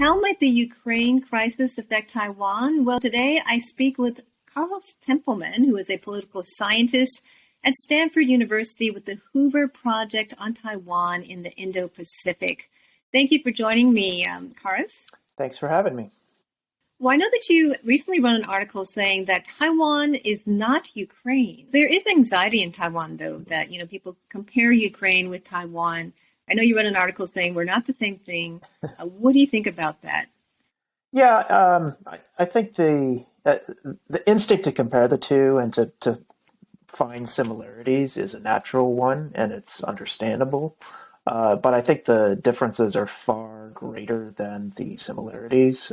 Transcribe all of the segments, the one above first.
How might the Ukraine crisis affect Taiwan? Well, today I speak with Kharis Templeman, who is a political scientist at Stanford University with the Hoover Project on Taiwan in the Indo-Pacific. Thank you for joining me, Kharis. Thanks for having me. Well, I know that you recently wrote an article saying that Taiwan is not Ukraine. There is anxiety in Taiwan, though, that people compare Ukraine with Taiwan. I know you read an article saying we're not the same thing. What do you think about that? Yeah, I think the instinct to compare the two and to find similarities is a natural one, and it's understandable. But I think the differences are far greater than the similarities.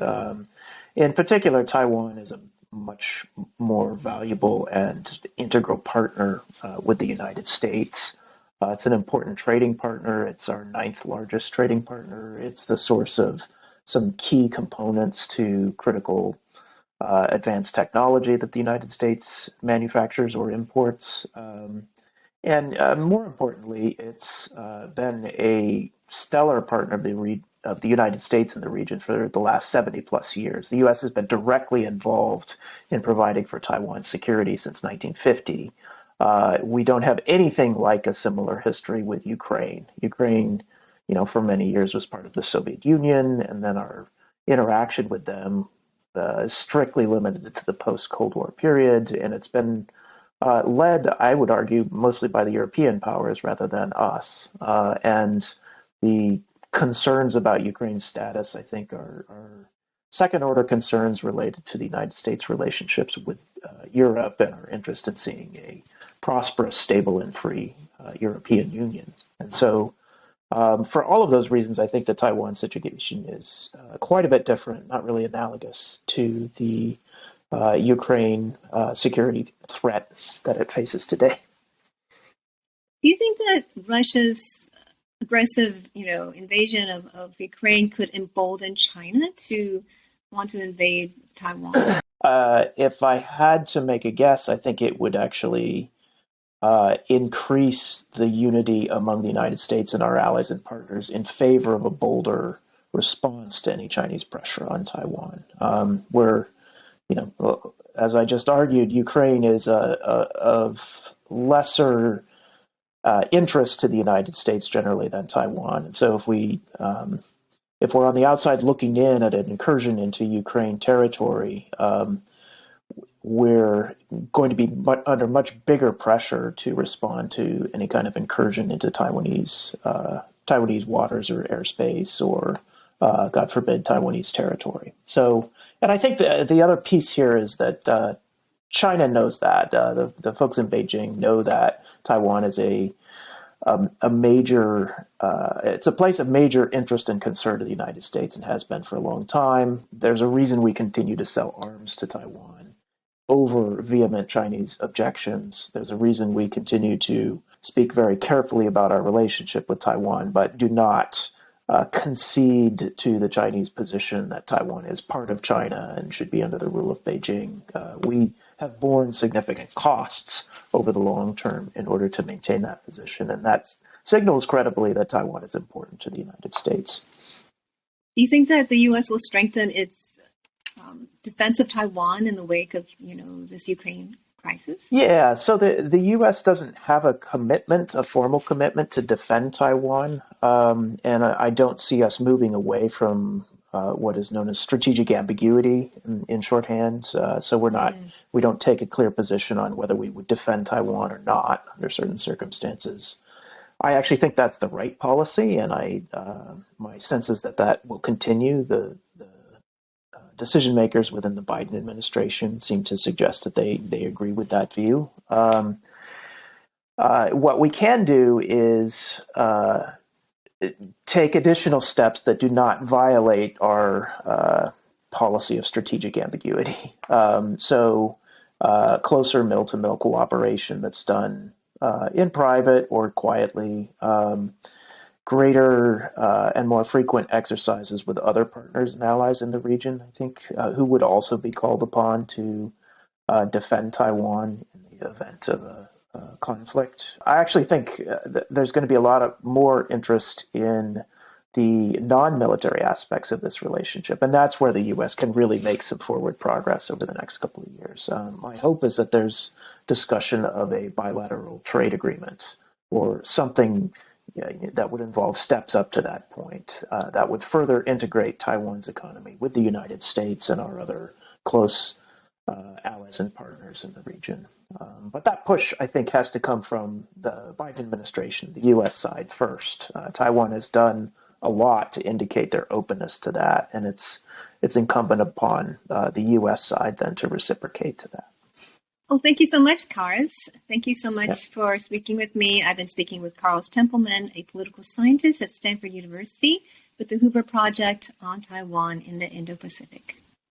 In particular, Taiwan is a much more valuable and integral partner with the United States. It's an important trading partner. It's our 9th largest trading partner. It's the source of some key components to critical advanced technology that the United States manufactures or imports. And more importantly, it's been a stellar partner of the United States in the region for the last 70 plus years. The U.S. has been directly involved in providing for Taiwan's security since 1950. We don't have anything like a similar history with Ukraine. Ukraine, for many years was part of the Soviet Union, and then our interaction with them is strictly limited to the post-Cold War period, and it's been led, I would argue, mostly by the European powers rather than us. And the concerns about Ukraine's status, I think, are second-order concerns related to the United States' relationships with Europe and our interest in seeing a prosperous, stable, and free European Union. And so, for all of those reasons, I think the Taiwan situation is quite a bit different, not really analogous to the Ukraine security threat that it faces today. Do you think that Russia's aggressive, invasion of Ukraine could embolden China to want to invade Taiwan? If I had to make a guess, I think it would actually increase the unity among the United States and our allies and partners in favor of a bolder response to any Chinese pressure on Taiwan. As I just argued, Ukraine is of lesser interest to the United States generally than Taiwan. And so if we're on the outside looking in at an incursion into Ukraine territory, we're going to be under much bigger pressure to respond to any kind of incursion into Taiwanese waters or airspace or, God forbid, Taiwanese territory. So, and I think the other piece here is that China knows that. The folks in Beijing know that Taiwan is a major, it's a place of major interest and concern to the United States and has been for a long time. There's a reason we continue to sell arms to Taiwan over vehement Chinese objections. There's a reason we continue to speak very carefully about our relationship with Taiwan, but do not concede to the Chinese position that Taiwan is part of China and should be under the rule of Beijing. We have borne significant costs over the long term in order to maintain that position, and that signals credibly that Taiwan is important to the United States. Do you think that the U.S. will strengthen its defense of Taiwan in the wake of, this Ukraine crisis? Yeah, so the U.S. doesn't have a formal commitment to defend Taiwan, and I don't see us moving away from what is known as strategic ambiguity in shorthand. So we don't take a clear position on whether we would defend Taiwan or not under certain circumstances. I actually think that's the right policy, and my sense is that will continue. The decision makers within the Biden administration seem to suggest that they agree with that view. What we can do is take additional steps that do not violate our policy of strategic ambiguity. So closer mill-to-mill cooperation that's done in private or quietly, greater and more frequent exercises with other partners and allies in the region, I think, who would also be called upon to defend Taiwan in the event of a conflict. I actually think there's going to be a lot more interest in the non-military aspects of this relationship. And that's where the U.S. can really make some forward progress over the next couple of years. My hope is that there's discussion of a bilateral trade agreement or something that would involve steps up to that point that would further integrate Taiwan's economy with the United States and our other close allies and partners in the region. But that push, I think, has to come from the Biden administration, the U.S. side first. Taiwan has done a lot to indicate their openness to that, and it's incumbent upon the U.S. side then to reciprocate to that. Well, thank you so much, Kharis. Thank you so much for speaking with me. I've been speaking with Kharis Templeman, a political scientist at Stanford University with the Hoover Project on Taiwan in the Indo-Pacific.